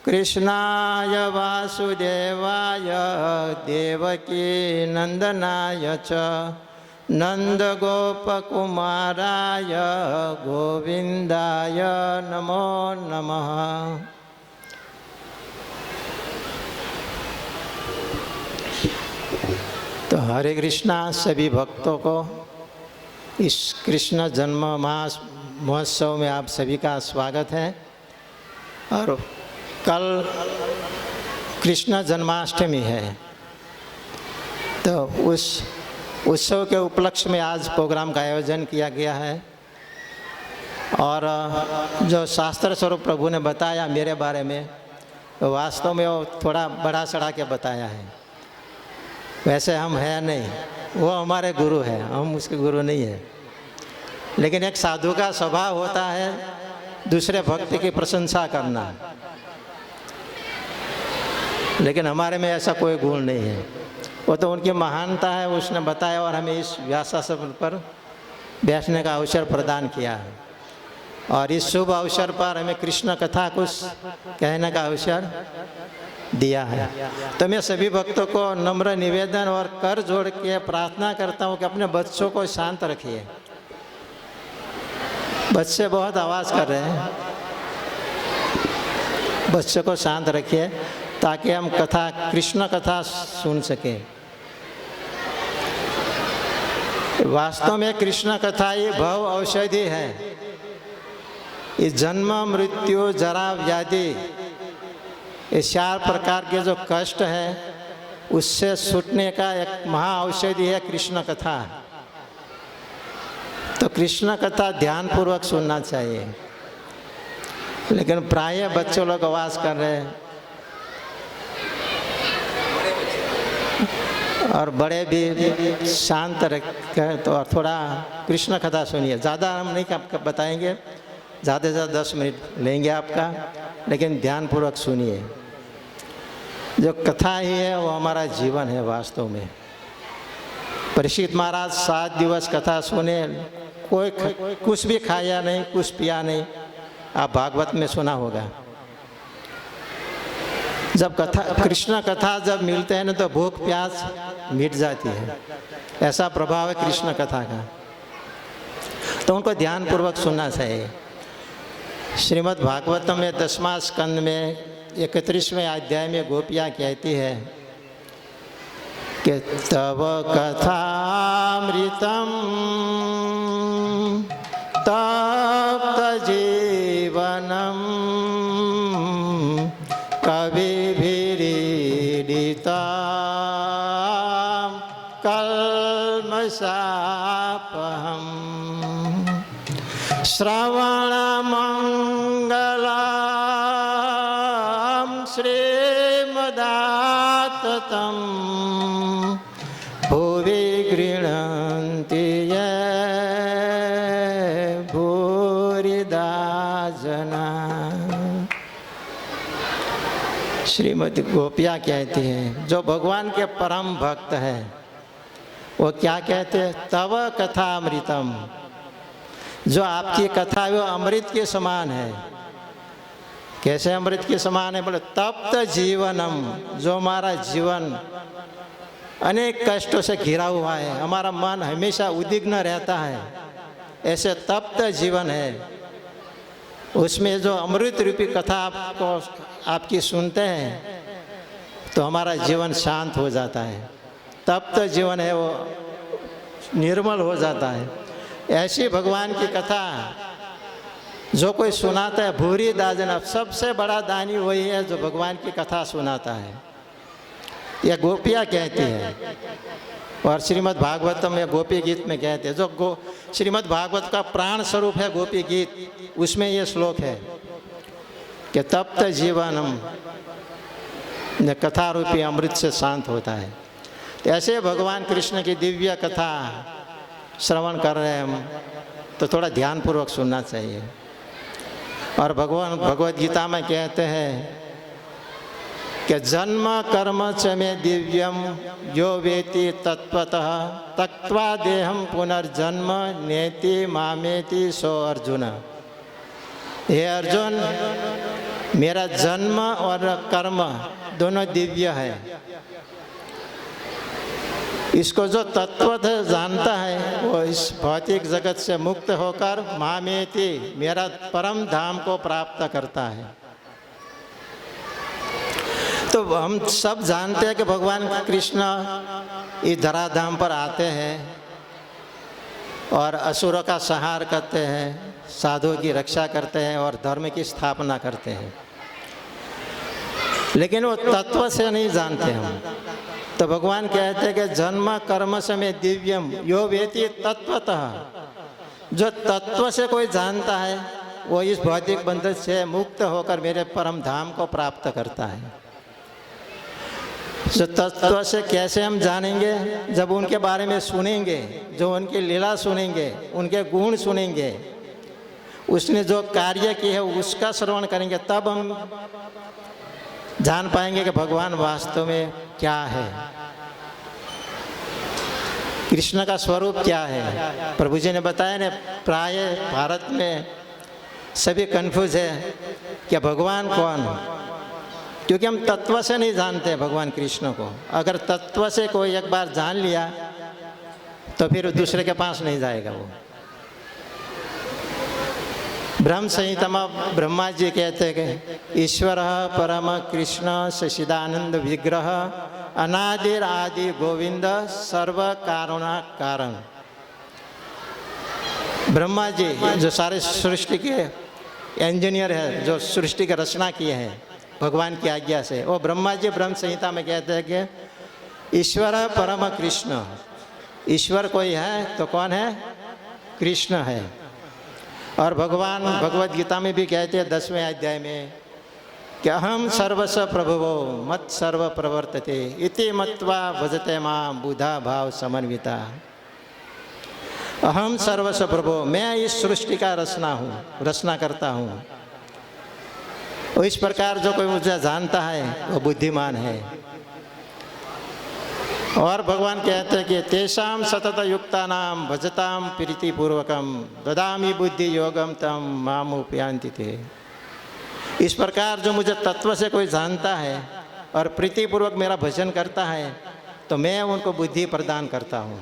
कृष्णाय वासुदेवाय देवकी नंदनाय च नंदगोपकुमाराय गोविंदाय नमो नमः। तो हरे कृष्णा सभी भक्तों को इस कृष्ण जन्म महोत्सव में आप सभी का स्वागत है। और कल कृष्ण जन्माष्टमी है, तो उस उत्सव के उपलक्ष्य में आज प्रोग्राम का आयोजन किया गया है। और जो शास्त्र स्वरूप प्रभु ने बताया मेरे बारे में, तो वास्तव में वो थोड़ा बढ़ा चढ़ा के बताया है। वैसे हम हैं नहीं, वो हमारे गुरु हैं, हम उसके गुरु नहीं हैं। लेकिन एक साधु का स्वभाव होता है दूसरे भक्त की प्रशंसा करना, लेकिन हमारे में ऐसा कोई गुण नहीं है। वो तो उनकी महानता है, उसने बताया और हमें इस व्यासासन पर बैठने का अवसर प्रदान किया है। और इस शुभ अवसर पर हमें कृष्ण कथा कुछ कहने का अवसर दिया है। तो मैं सभी भक्तों को नम्र निवेदन और कर जोड़ के प्रार्थना करता हूँ कि अपने बच्चों को शांत रखिए। बच्चे बहुत आवाज़ कर रहे हैं, बच्चों को शांत रखिए ताकि हम कथा कृष्ण कथा सुन सकें। वास्तव में कृष्ण कथा ये भव औषधि है। ये जन्म मृत्यु जरा व्याधि, ये 4 प्रकार के जो कष्ट है उससे छूटने का एक महा औषधि है कृष्ण कथा। तो कृष्ण कथा ध्यानपूर्वक सुनना चाहिए। लेकिन प्राय बच्चों लोग आवाज़ कर रहे हैं और बड़े भी शांत रखें। तो और थोड़ा कृष्ण कथा सुनिए। ज़्यादा हम नहीं बताएंगे, ज़्यादा से ज़्यादा 10 मिनट लेंगे आपका, लेकिन ध्यानपूर्वक सुनिए। जो कथा ही है वो हमारा जीवन है वास्तव में। परीक्षित महाराज 7 दिवस कथा सुने, कोई कुछ भी खाया नहीं, कुछ पिया नहीं। आप भागवत में सुना होगा, जब कथा कृष्ण कथा जब मिलते हैं ना तो भूख प्यास मिट जाती है। ऐसा प्रभाव है कृष्ण कथा का। तो उनको ध्यानपूर्वक सुनना चाहिए। श्रीमद् भागवतम में 10वां स्कंद में 31वें अध्याय में गोपियाँ कहती है कि तव कथामृतम तप्त जीवनम कविभिरीडितां कल्मषापहम् श्रवणमङ्गलं श्रीमदाततं भुवि गृह्णन्ति ये भूरिदा जना। श्रीमती गोपिया कहती हैं, जो भगवान के परम भक्त हैं वो क्या कहते हैं? तव कथा अमृतम, जो आपकी कथा है वो अमृत के समान है। कैसे अमृत के समान है? बोले तप्त जीवनम, जो हमारा जीवन अनेक कष्टों से घिरा हुआ है, हमारा मन हमेशा उद्विग्न रहता है, ऐसे तप्त जीवन है। उसमें जो अमृत रूपी कथा आपकी सुनते हैं तो हमारा जीवन शांत हो जाता है। तप्त जीवन है वो निर्मल हो जाता है। ऐसी भगवान की कथा जो कोई सुनाता है, भूरी दाजन, सबसे बड़ा दानी वही है जो भगवान की कथा सुनाता है। यह गोपियाँ कहती है। और श्रीमद् भागवतम में गोपी गीत में कहते हैं, जो श्रीमद् भागवत का प्राण स्वरूप है गोपी गीत, उसमें ये श्लोक है कि तप्त जीवनम, कथा रूपी अमृत से शांत होता है। तो ऐसे भगवान कृष्ण की दिव्य कथा श्रवण कर रहे हैं हम, तो थोड़ा ध्यानपूर्वक सुनना चाहिए। और भगवान भगवद गीता में कहते हैं कि जन्म कर्म च में दिव्यम यो वेति तत्वतः तक्त्वा देहम पुनर्जन्म नेति मामेति सो अर्जुन। हे अर्जुन, मेरा जन्म और कर्म दोनों दिव्य है। इसको जो तत्वतः जानता है वो इस भौतिक जगत से मुक्त होकर मामेति मेरा परम धाम को प्राप्त करता है। तो हम सब जानते हैं कि भगवान कृष्ण इस धराधाम पर आते हैं और असुरों का संहार करते हैं, साधुओं की रक्षा करते हैं और धर्म की स्थापना करते हैं, लेकिन वो तत्व से नहीं जानते हम। तो भगवान कहते हैं कि जन्म कर्म से में दिव्यम यो वेति तत्वतः। जो तत्व से कोई जानता है वो इस भौतिक बंधन से मुक्त होकर मेरे परम धाम को प्राप्त करता है। जो तत्व से कैसे हम जानेंगे? जब उनके बारे में सुनेंगे, जो उनकी लीला सुनेंगे, उनके गुण सुनेंगे, उसने जो कार्य किए है उसका श्रवण करेंगे, तब हम जान पाएंगे कि भगवान वास्तव में क्या है, कृष्ण का स्वरूप क्या है। प्रभु जी ने बताया ना, प्राय भारत में सभी कंफ्यूज है कि भगवान कौन, क्योंकि हम तत्व से नहीं जानते भगवान कृष्ण को। अगर तत्व से कोई एक बार जान लिया तो फिर दूसरे के पास नहीं जाएगा वो। ब्रह्म संहिता में ब्रह्मा जी कहते हैं कि ईश्वर परम कृष्ण सचिदानंद विग्रह अनादिर आदि गोविंद सर्व कारुणा कारण। ब्रह्मा जी जो सारे सृष्टि के इंजीनियर है, जो सृष्टि की रचना किए हैं भगवान की आज्ञा से, वो ब्रह्मा जी ब्रह्म संहिता में कहते हैं कि ईश्वर परम कृष्ण। ईश्वर कोई है तो कौन है? कृष्ण है। और भगवान भगवद गीता में भी कहते हैं 10वें अध्याय में कि अहम सर्वस्व प्रभुवो मत सर्व प्रवर्तते इति मत्वा भजते मां बुधा भाव समन्विता। अहम सर्वस्व प्रभु, मैं इस सृष्टि का रचना करता हूँ। इस प्रकार जो कोई मुझे जानता है वो बुद्धिमान है। और भगवान कहते हैं कि तेषाम सतत युक्ता नाम भजताम प्रीतिपूर्वकम ददामी बुद्धि योगम तम माम उपयांति थे। इस प्रकार जो मुझे तत्व से कोई जानता है और प्रीतिपूर्वक मेरा भजन करता है तो मैं उनको बुद्धि प्रदान करता हूँ।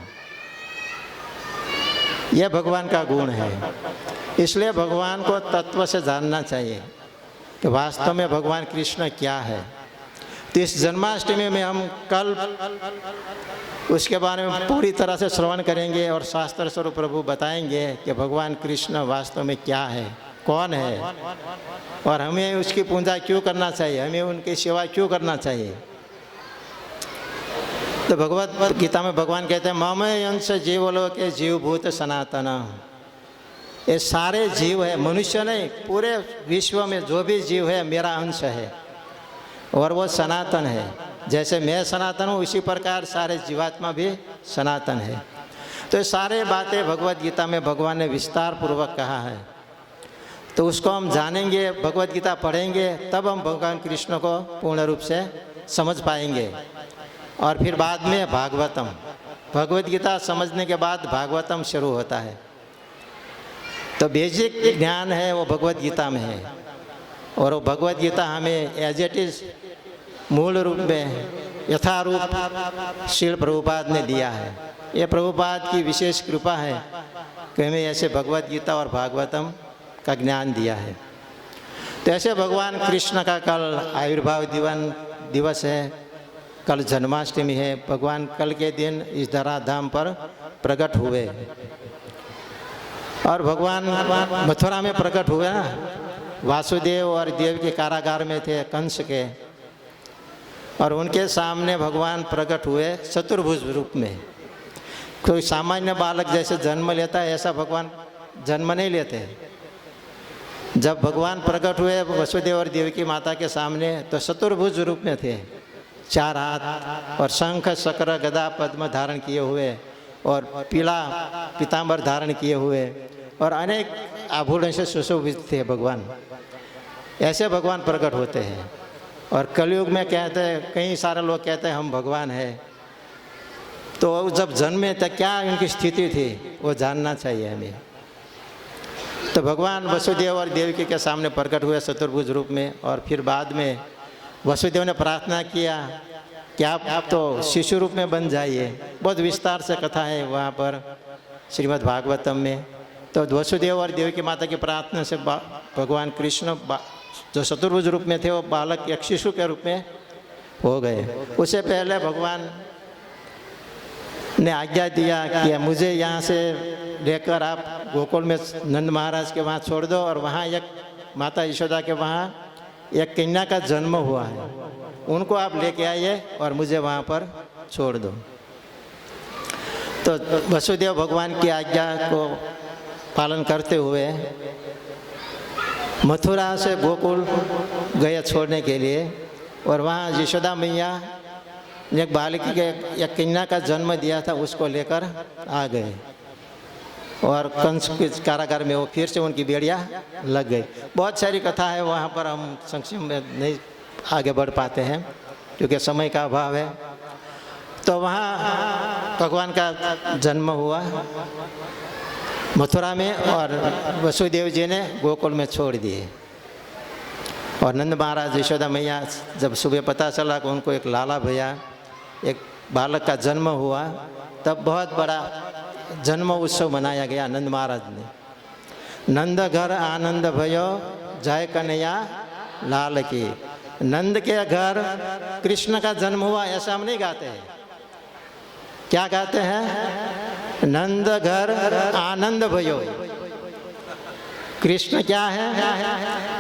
यह भगवान का गुण है। इसलिए भगवान को तत्व से जानना चाहिए कि वास्तव में भगवान कृष्ण क्या है। तो इस जन्माष्टमी में हम कल उसके बारे में पूरी तरह से श्रवण करेंगे और शास्त्र स्वरूप प्रभु बताएंगे कि भगवान कृष्ण वास्तव में क्या है, कौन है, और हमें उसकी पूजा क्यों करना चाहिए, हमें उनकी सेवा क्यों करना चाहिए। तो भगवद गीता में भगवान कहते हैं ममय अंश जीवलोके जीवभूत सनातन। ये सारे जीव है, मनुष्य नहीं, पूरे विश्व में जो भी जीव है मेरा अंश है और वो सनातन है। जैसे मैं सनातन हूँ उसी प्रकार सारे जीवात्मा भी सनातन है। तो ये सारे बातें भगवद गीता में भगवान ने विस्तार पूर्वक कहा है। तो उसको हम जानेंगे, भगवद गीता पढ़ेंगे, तब हम भगवान कृष्ण को पूर्ण रूप से समझ पाएंगे। और फिर बाद में भागवतम, भगवद गीता समझने के बाद भागवतम शुरू होता है। तो बेसिक ज्ञान है वो भगवद गीता में है और वो भगवद गीता हमें एज इट इज मूल रूप में यथारूप श्रील प्रभुपाद ने दिया है। ये प्रभुपाद की विशेष कृपा है कि हमें ऐसे भगवद गीता और भागवतम का ज्ञान दिया है। तो ऐसे भगवान कृष्ण का कल आविर्भाव दिवस है, कल जन्माष्टमी है। भगवान कल के दिन इस धराधाम पर प्रकट हुए और भगवान मथुरा में प्रकट हुए ना, वासुदेव और देव के कारागार में थे कंस के, और उनके सामने भगवान प्रकट हुए चतुर्भुज रूप में। कोई सामान्य बालक जैसे जन्म लेता है ऐसा भगवान जन्म नहीं लेते। जब भगवान प्रकट हुए वसुदेव और देव की माता के सामने तो चतुर्भुज रूप में थे, 4 हाथ और शंख चक्र गदा पद्म धारण किए हुए और पीला पीताम्बर धारण किए हुए और अनेक आभूषण से सुशोभित थे भगवान। ऐसे भगवान प्रकट होते हैं। और कलयुग में कहते हैं, कई सारे लोग कहते हैं हम भगवान हैं। तो जब जन्मे तक क्या उनकी स्थिति थी वो जानना चाहिए हमें। तो भगवान वसुदेव और देवकी के सामने प्रकट हुए चतुर्भुज रूप में, और फिर बाद में वसुदेव ने प्रार्थना किया कि आप तो शिशु रूप में बन जाइए। बहुत विस्तार से कथा है वहाँ पर श्रीमद् भागवतम में। तो वसुदेव और देवकी माता की प्रार्थना से भगवान कृष्ण जो चतुर्भुज रूप में थे वो बालक एक शिशु के रूप में हो गए। उससे पहले भगवान ने आज्ञा दिया कि मुझे यहाँ से लेकर आप गोकुल में नंद महाराज के वहाँ छोड़ दो, और वहाँ एक माता यशोदा के वहाँ एक कन्या का जन्म हुआ है, उनको आप लेके आइए और मुझे वहाँ पर छोड़ दो। तो वसुदेव भगवान की आज्ञा को पालन करते हुए मथुरा से गोकुल गए छोड़ने के लिए, और वहाँ यशोदा मैया ने एक बालिका के एक कन्या का जन्म दिया था, उसको लेकर आ गए, और कंस के कारागार में वो फिर से उनकी बेड़ियाँ लग गई। बहुत सारी कथा है वहाँ पर, हम संक्षेप में नहीं आगे बढ़ पाते हैं क्योंकि समय का अभाव है। तो वहाँ भगवान का जन्म हुआ मथुरा में, और वसुदेव जी ने गोकुल में छोड़ दिए। और नंद महाराज यशोदा मैया जब सुबह पता चला कि उनको एक लाला भैया एक बालक का जन्म हुआ, तब बहुत बड़ा जन्म उत्सव मनाया गया नंद महाराज ने। नंद घर आनंद भयो जय कन्हैया लाल की। नंद के घर कृष्ण का जन्म हुआ ऐसा हम नहीं गाते हैं। क्या गाते हैं? नंद घर आनंद भयो। कृष्ण क्या है?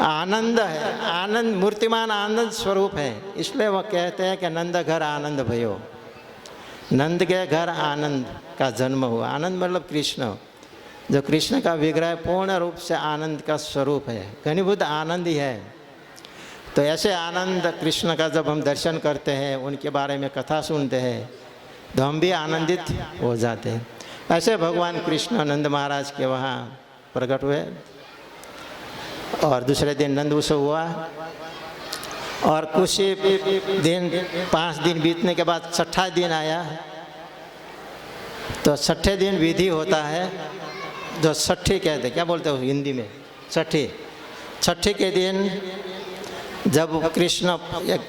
आनंद है, आनंद मूर्तिमान आनंद स्वरूप है, इसलिए वह कहते हैं कि नंद घर आनंद भयो। नंद के घर आनंद का जन्म हुआ। आनंद मतलब कृष्ण, जो कृष्ण का विग्रह पूर्ण रूप से आनंद का स्वरूप है, घनीभूत आनंद ही है। तो ऐसे आनंद कृष्ण का जब हम दर्शन करते हैं, उनके बारे में कथा सुनते हैं, तो हम भी आनंदित हो जाते हैं। ऐसे भगवान कृष्ण नंद महाराज के वहाँ प्रकट हुए, और दूसरे दिन नंद उत्सव हुआ, और कुछ दिन 5 दिन बीतने के बाद छठा दिन आया। तो छठे दिन विधि होता है, जो छठी कहते हैं, क्या बोलते हो हिंदी में? छठी। छठी के दिन जब कृष्ण एक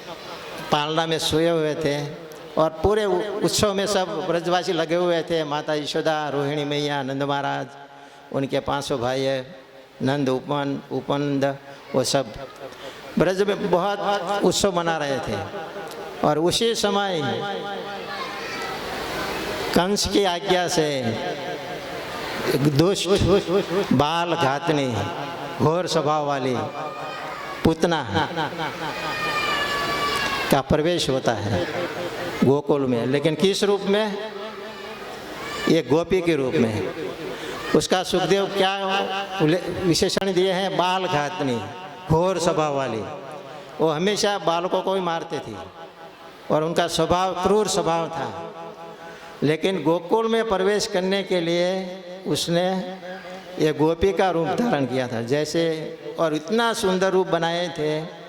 पालना में सोए हुए थे, और पूरे उत्सव में सब ब्रजवासी लगे हुए थे, माता यशोदा, रोहिणी मैया, नंद महाराज, उनके 500 भाई है, नंद, उपनंद, वो सब ब्रज में बहुत उत्सव मना रहे थे। और उसी समय कंस की आज्ञा से दुष्ट बाल घातनी घोर स्वभाव वाली पूतना का प्रवेश होता है गोकुल में। लेकिन किस रूप में? ये गोपी के रूप में। उसका सुखदेव क्या विशेषण दिए हैं? बाल घातनी, घोर स्वभाव वाली। वो हमेशा बालकों को ही मारते थी, और उनका स्वभाव क्रूर स्वभाव था। लेकिन गोकुल में प्रवेश करने के लिए उसने ये गोपी का रूप धारण किया था जैसे, और इतना सुंदर रूप बनाए थे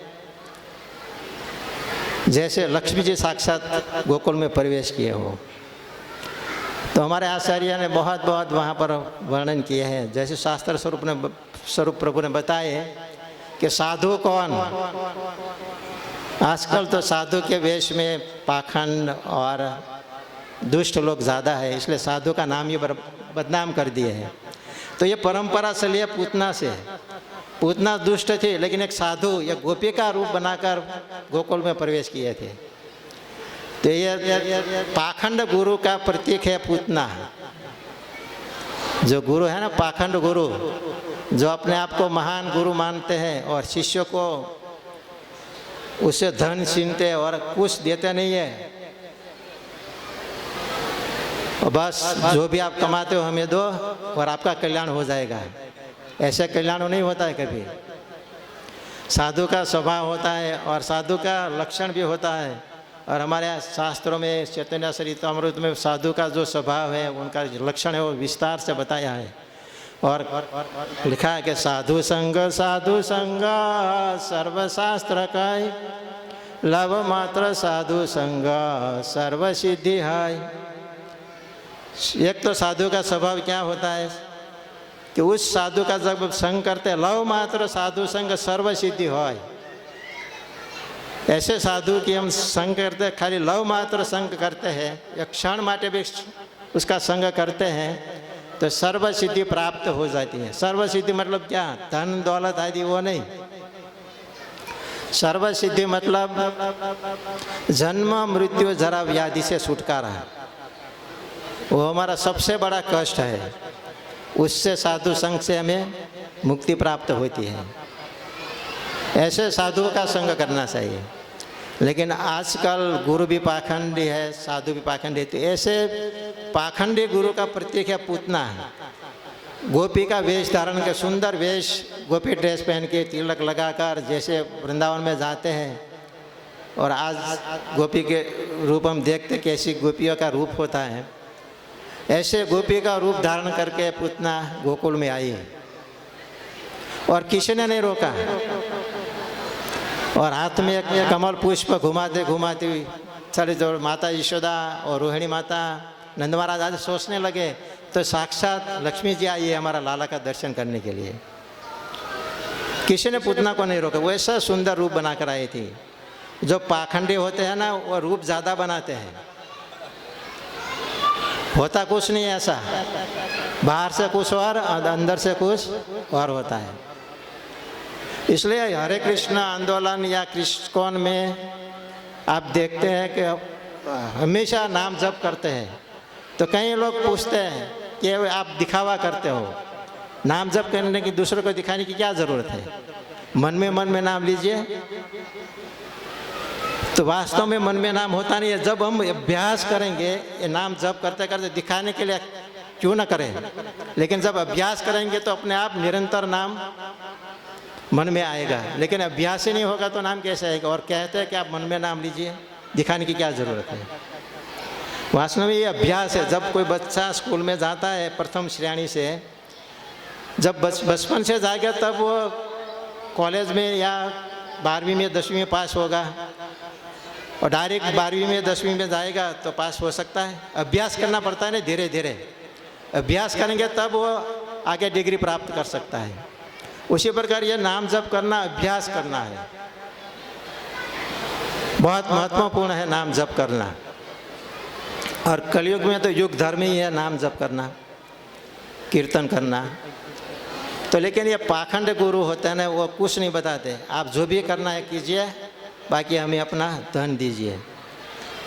जैसे लक्ष्मी जी साक्षात गोकुल में प्रवेश किए हो। तो हमारे आचार्य ने बहुत वहाँ पर वर्णन किए हैं। जैसे शास्त्र स्वरूप प्रभु ने बताए कि साधु कौन। आजकल तो साधु के वेश में पाखंड और दुष्ट लोग ज़्यादा है, इसलिए साधु का नाम ये बदनाम कर दिए हैं। तो ये परंपरा चली है पूतना से। पूतना दुष्ट थे, लेकिन एक साधु या गोपी का रूप बनाकर गोकुल में प्रवेश किए थे। तो ये पाखंड गुरु का प्रतीक है पूतना। जो गुरु है ना, पाखंड गुरु, जो अपने आप को महान गुरु मानते हैं और शिष्यों को उससे धन छीनते हैं और कुछ देते नहीं है, बस जो भी आप कमाते हो हमें दो और आपका कल्याण हो जाएगा। ऐसे कल्याण नहीं होता है कभी। साधु का स्वभाव होता है और साधु का लक्षण भी होता है। और हमारे शास्त्रों में चैतन्य चरितामृत में साधु का जो स्वभाव है, उनका लक्षण है, वो विस्तार से बताया है। और लिखा है कि साधु संग सर्वशास्त्र का लव मात्र साधु संग सर्व सिद्धि है। एक तो साधु का स्वभाव क्या होता है कि उस साधु का जब संग करते हैं, लव मात्र साधु संग सर्व सिद्धि हो, ऐसे साधु की हम संग करते, खाली लव मात्र संग करते हैं, एक क्षण माटे भी उसका संग करते हैं तो सर्व सिद्धि प्राप्त हो जाती है। सर्व सिद्धि मतलब क्या? धन दौलत आदि वो नहीं। सर्व सिद्धि मतलब जन्म मृत्यु जरा व्याधि से छुटकारा, वो हमारा सबसे बड़ा कष्ट है, उससे साधु संग से हमें मुक्ति प्राप्त होती है। ऐसे साधुओं का संग करना चाहिए। लेकिन आजकल गुरु भी पाखंडी है, साधु भी पाखंडी है। तो ऐसे पाखंडी गुरु का प्रतीक है पूतना। गोपी का वेश धारण के, सुंदर वेश, गोपी ड्रेस पहन के, तिलक लगाकर जैसे वृंदावन में जाते हैं, और आज गोपी के रूप हम देखते कैसी गोपियों का रूप होता है, ऐसे गोपी का रूप धारण करके पूतना गोकुल में आई और किसी ने नहीं रोका। और हाथ में एक कमल पुष्प घुमाते घुमाते चले जो माता यशोदा और रोहिणी माता, नंद महाराज आज सोचने लगे तो साक्षात लक्ष्मी जी आई है हमारा लाला का दर्शन करने के लिए। किसी ने पूतना को नहीं रोका, वो ऐसा सुंदर रूप बनाकर आई थी। जो पाखंडी होते हैं ना, वो रूप ज़्यादा बनाते हैं, होता कुछ नहीं ऐसा, बाहर से कुछ और अंदर से कुछ और होता है। इसलिए हरे कृष्ण आंदोलन या कृष्ण में आप देखते हैं कि हमेशा नाम जप करते हैं। तो कई लोग पूछते हैं कि आप दिखावा करते हो, नाम जप करने की दूसरों को दिखाने की क्या ज़रूरत है? मन में नाम लीजिए। तो वास्तव में मन में नाम होता नहीं है। जब हम अभ्यास करेंगे, ये नाम जप करते करते दिखाने के लिए क्यों ना करें, लेकिन जब अभ्यास करेंगे तो अपने आप निरंतर नाम मन में आएगा। लेकिन अभ्यास ही नहीं होगा तो नाम कैसे आएगा? और कहते हैं कि आप मन में नाम लीजिए, दिखाने की क्या ज़रूरत है? वास्तव में ये अभ्यास है। जब कोई बच्चा स्कूल में जाता है प्रथम श्रेणी से, जब बचपन से जाएगा तब वो कॉलेज में या 12वीं में 10वीं में पास होगा, और डायरेक्ट 12वीं में 10वीं में जाएगा तो पास हो सकता है। अभ्यास करना पड़ता है ना, धीरे धीरे अभ्यास करेंगे तब वो आगे डिग्री प्राप्त कर सकता है। उसी प्रकार ये नाम जप करना अभ्यास करना है, बहुत महत्वपूर्ण है नाम जप करना। और कलयुग में तो युग धर्म ही है नाम जप करना, कीर्तन करना। तो लेकिन ये पाखंड गुरु होते हैं ना, वो कुछ नहीं बताते, आप जो भी करना है कीजिए, बाकी हमें अपना धन दीजिए।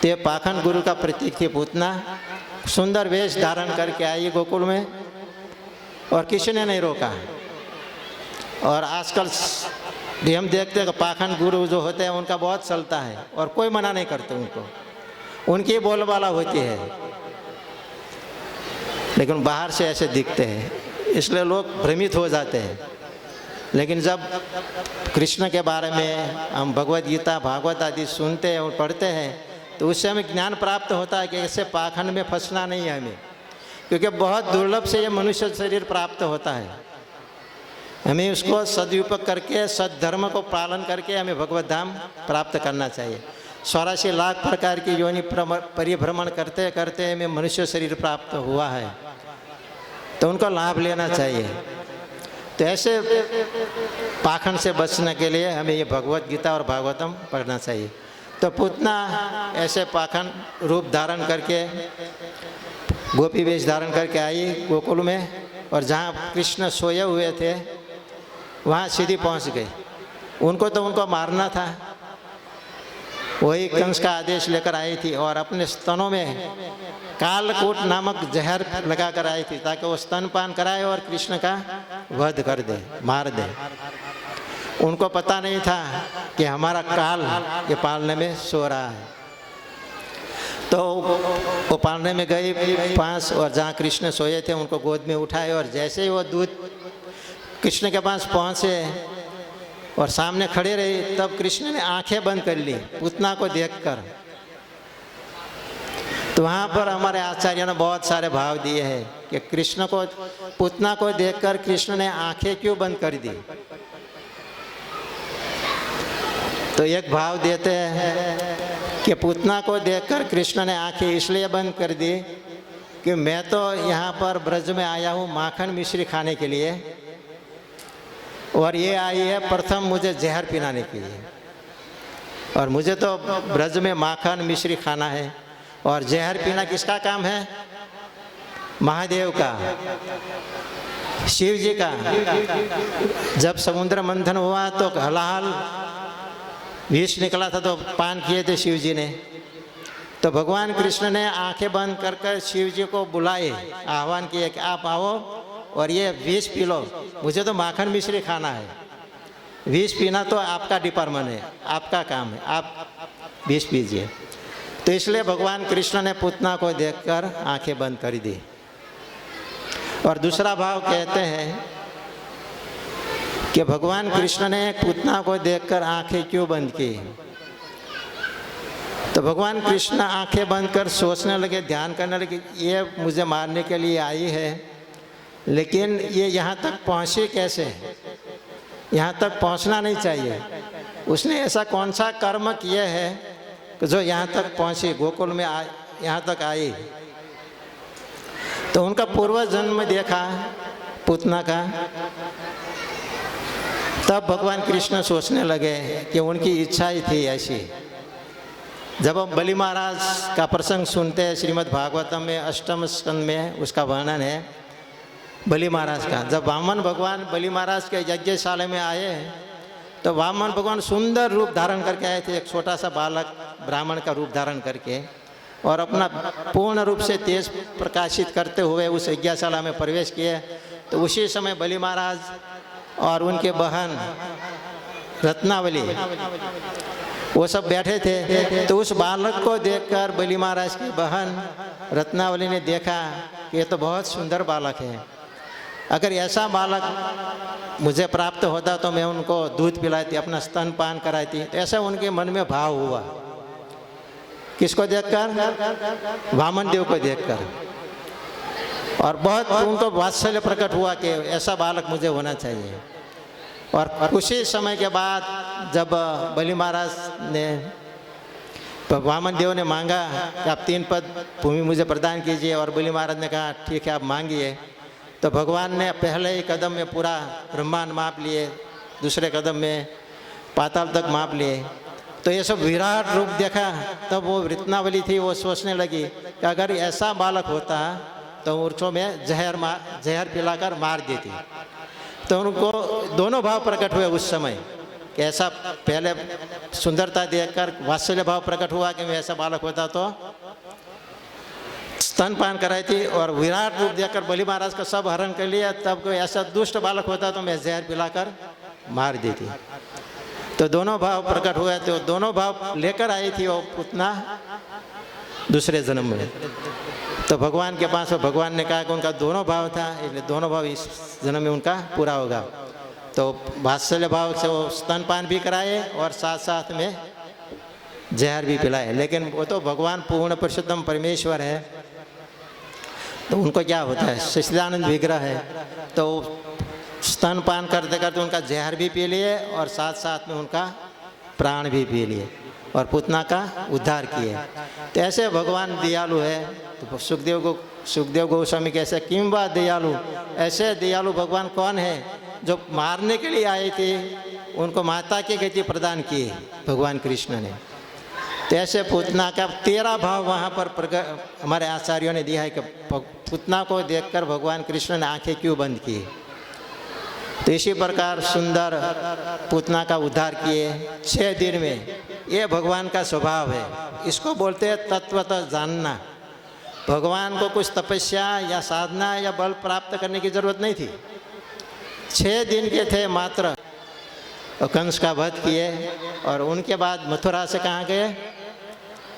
तो ये पाखंड गुरु का प्रतीक थी पूतना। सुंदर वेश धारण करके आई गोकुल में और किसी ने नहीं रोका। और आजकल भी हम देखते हैं कि पाखंड गुरु जो होते हैं उनका बहुत चलता है, और कोई मना नहीं करते उनको, उनकी बोलबाला होती है, लेकिन बाहर से ऐसे दिखते हैं, इसलिए लोग भ्रमित हो जाते हैं। लेकिन जब कृष्ण के बारे में हम भगवत गीता भागवत आदि सुनते हैं और पढ़ते हैं तो उससे हमें ज्ञान प्राप्त होता है कि ऐसे पाखंड में फंसना नहीं है हमें, क्योंकि बहुत दुर्लभ से ये मनुष्य शरीर प्राप्त होता है। हमें उसको सदुपयोग करके सद्धर्म को पालन करके हमें भगवत धाम प्राप्त करना चाहिए। 84 लाख प्रकार की योनि परिभ्रमण करते करते हमें मनुष्य शरीर प्राप्त हुआ है, तो उनको लाभ लेना चाहिए। तो ऐसे पाखंड से बचने के लिए हमें ये भगवत गीता और भागवतम पढ़ना चाहिए। तो पूतना ऐसे पाखंड रूप धारण करके, गोपी वेश धारण करके आई गोकुल में, और जहाँ कृष्ण सोए हुए थे वहाँ सीधी पहुँच गई। उनको मारना था, वही कंस का आदेश लेकर आई थी, और अपने स्तनों में कालकूट नामक जहर लगा कर आई थी ताकि वो स्तनपान कराए और कृष्ण का वध कर दे, मार दे। उनको पता नहीं था कि हमारा काल ये पालने में सो रहा है। तो वो पालने में गई 5, और जहाँ कृष्ण सोए थे उनको गोद में उठाए, और जैसे ही वो दूध कृष्ण के पास पहुँचे और सामने खड़े रहे, तब कृष्ण ने आंखें बंद कर ली पूतना को देखकर। तो वहाँ पर हमारे आचार्य ने बहुत सारे भाव दिए हैं कि कृष्ण को, पूतना को देखकर कृष्ण ने आंखें क्यों बंद कर दी। तो एक भाव देते हैं कि पूतना को देखकर कृष्ण ने आंखें इसलिए बंद कर दी कि मैं तो यहाँ पर ब्रज में आया हूँ माखन मिश्री खाने के लिए, और ये आई है प्रथम मुझे जहर पिलाने के लिए, और मुझे तो ब्रज में माखन मिश्री खाना है, और जहर पीना किसका काम है? महादेव का, शिव जी का। जब समुद्र मंथन हुआ तो हलाहल विष निकला था, तो पान किए थे शिव जी ने। तो भगवान कृष्ण ने आंखें बंद कर कर शिव जी को बुलाए, आह्वान किए कि आप आओ और ये विष पी लो, मुझे तो माखन मिश्री खाना है। विष पीना तो आपका डिपार्टमेंट है, आपका काम है, आप विष पीजिए। तो इसलिए भगवान कृष्ण ने पूतना को देखकर आंखें बंद कर दी। और दूसरा भाव कहते हैं कि भगवान कृष्ण ने पूतना को देखकर आंखें क्यों बंद की? तो भगवान कृष्ण आंखें बंद कर सोचने लगे, ध्यान करने लगे, ये मुझे मारने के लिए आई है, लेकिन ये यहाँ तक पहुँची कैसे? यहाँ तक पहुँचना नहीं चाहिए। उसने ऐसा कौन सा कर्म किए है कि जो यहाँ तक पहुँची, गोकुल में यहाँ तक आई? तो उनका पूर्व जन्म देखा पूतना का। तब भगवान कृष्ण सोचने लगे कि उनकी इच्छा ही थी ऐसी। जब हम बलि महाराज का प्रसंग सुनते हैं श्रीमद् भागवतम में 8वें स्कंद में उसका वर्णन है बलि महाराज का। जब वामन भगवान बलि महाराज के यज्ञशाला में आए तो वामन भगवान सुंदर रूप धारण करके आए थे, एक छोटा सा बालक ब्राह्मण का रूप धारण करके, और अपना पूर्ण रूप से तेज प्रकाशित करते हुए उस यज्ञशाला में प्रवेश किए। तो उसी समय बलि महाराज और उनके बहन रत्नावली वो सब बैठे थे। तो उस बालक को देखकर बलि महाराज की बहन रत्नावली ने देखा कि ये तो बहुत सुंदर बालक है, अगर ऐसा बालक मुझे प्राप्त होता तो मैं उनको दूध पिलाती, अपना स्तनपान कराती। तो ऐसा उनके मन में भाव हुआ। किसको देखकर? वामन देव को देखकर। और बहुत उनको वात्सल्य प्रकट हुआ कि ऐसा बालक मुझे होना चाहिए। और कुछ ही समय के बाद जब बलि महाराज ने, वामन देव ने मांगा कि आप 3 पद भूमि मुझे प्रदान कीजिए, और बलि महाराज ने कहा ठीक है आप मांगिए। तो भगवान ने पहले ही कदम में पूरा ब्रह्मांड माप लिए, दूसरे कदम में पाताल तक माप लिए। तो ये सब विराट रूप देखा। तब वो रत्नावली थी, वो सोचने लगी कि अगर ऐसा बालक होता तो मूर्छों में जहर पिलाकर मार देती। तो उनको दोनों भाव प्रकट हुए उस समय कि ऐसा पहले सुंदरता देखकर वात्सल्य भाव प्रकट हुआ कि मैं ऐसा बालक होता तो स्तनपान कराई थी, और विराट रूप देखकर बलि महाराज का सब हरण कर लिया। तब कोई ऐसा दुष्ट बालक होता तो मैं जहर पिलाकर मार देती। तो दोनों भाव प्रकट हुए। तो दोनों भाव लेकर आई थी वो पूतना दूसरे जन्म में। तो भगवान के पास भगवान ने कहा कि उनका दोनों भाव था, इसलिए दोनों भाव इस जन्म में उनका पूरा होगा। तो वात्सल्य भाव से वो स्तनपान भी कराए और साथ साथ में जहर भी पिलाए। लेकिन वो तो भगवान पूर्ण पुरुषोत्तम परमेश्वर है, तो उनको क्या होता है, सच्चिदानंद विग्रह है। तो स्तनपान करते करते उनका जहर भी पी लिए और साथ साथ में उनका प्राण भी पी लिए और पूतना का उद्धार किए। तो ऐसे भगवान दयालु है। तो सुखदेव गोस्वामी कैसे किंबा दयालु, ऐसे दयालु भगवान कौन है जो मारने के लिए आए थे, उनको माता की गति प्रदान की भगवान कृष्ण ने। तो ऐसे पूतना का 13 भाव वहाँ पर हमारे आचार्यों ने दिया है कि पूतना को देखकर भगवान कृष्ण ने आंखें क्यों बंद की। तो इसी प्रकार सुंदर पूतना का उद्धार किए 6 दिन में। ये भगवान का स्वभाव है, इसको बोलते हैं तत्वतः जानना। भगवान को कुछ तपस्या या साधना या बल प्राप्त करने की जरूरत नहीं थी। 6 दिन के थे मात्र, कंस का वध किए और उनके बाद मथुरा से कहाँ गए,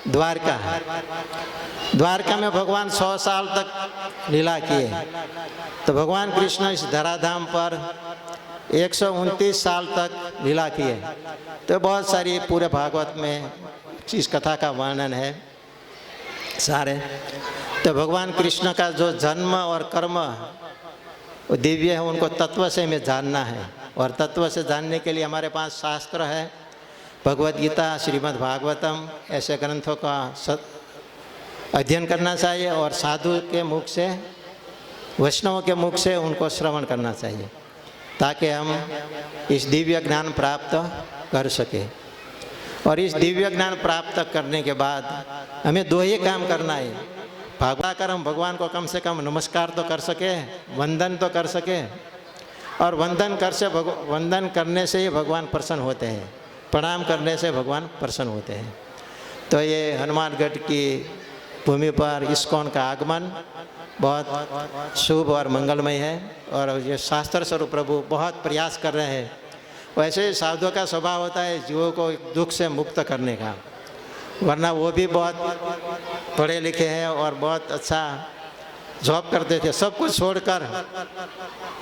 द्वारका। द्वारका में भगवान 100 साल तक लीला किए। तो भगवान कृष्ण इस धराधाम पर 129 साल तक लीला किए। तो बहुत सारी पूरे भागवत में इस कथा का वर्णन है सारे। तो भगवान कृष्ण का जो जन्म और कर्म वो दिव्य है, उनको तत्व से हमें जानना है। और तत्व से जानने के लिए हमारे पास शास्त्र है, भगवद गीता, श्रीमद् भागवतम, ऐसे ग्रंथों का अध्ययन करना चाहिए और साधु के मुख से, वैष्णवों के मुख से उनको श्रवण करना चाहिए, ताकि हम इस दिव्य ज्ञान प्राप्त कर सके। और इस दिव्य ज्ञान प्राप्त करने के बाद हमें दो ही काम करना है। भागवत कर हम भगवान को कम से कम नमस्कार तो कर सके, वंदन तो कर सके, और वंदन करने से ही भगवान प्रसन्न होते हैं, प्रणाम करने से भगवान प्रसन्न होते हैं। तो ये हनुमानगढ़ की भूमि पर इस्कॉन का आगमन बहुत शुभ और मंगलमय है। और ये शास्त्र स्वरूप प्रभु बहुत प्रयास कर रहे हैं। वैसे साधुओं का स्वभाव होता है जीवों को दुख से मुक्त करने का, वरना वो भी बहुत पढ़े लिखे हैं और बहुत अच्छा जॉब करते थे। सब कुछ छोड़कर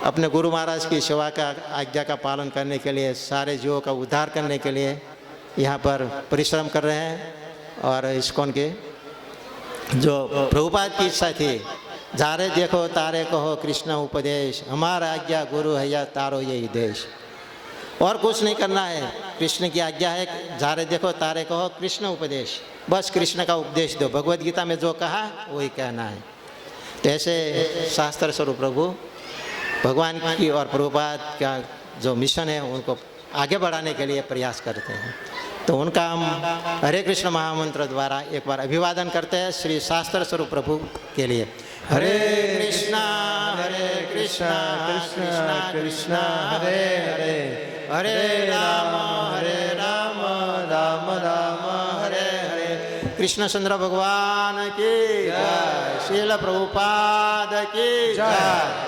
अपने गुरु महाराज की सेवा का, आज्ञा का पालन करने के लिए, सारे जीवों का उद्धार करने के लिए यहाँ पर परिश्रम कर रहे हैं। और इस्कॉन के जो प्रभुपाद की इच्छा थी, जारे देखो तारे कहो कृष्ण उपदेश, हमारा आज्ञा गुरु है या तारो यही देश। और कुछ नहीं करना है, कृष्ण की आज्ञा है, जारे देखो तारे कहो कृष्ण उपदेश, बस कृष्ण का उपदेश दो। भगवद गीता में जो कहा वही कहना है। तो ऐसे शास्त्र स्वरूप प्रभु भगवान की और प्रभुपाद का जो मिशन है उनको आगे बढ़ाने के लिए प्रयास करते हैं। तो उनका हम हरे कृष्ण महामंत्र द्वारा एक बार अभिवादन करते हैं श्री शास्त्र स्वरूप प्रभु के लिए। हरे कृष्णा कृष्णा कृष्णा हरे हरे, हरे राम राम राम हरे हरे। कृष्ण चंद्र भगवान की जय, श्रील प्रभुपाद की जय।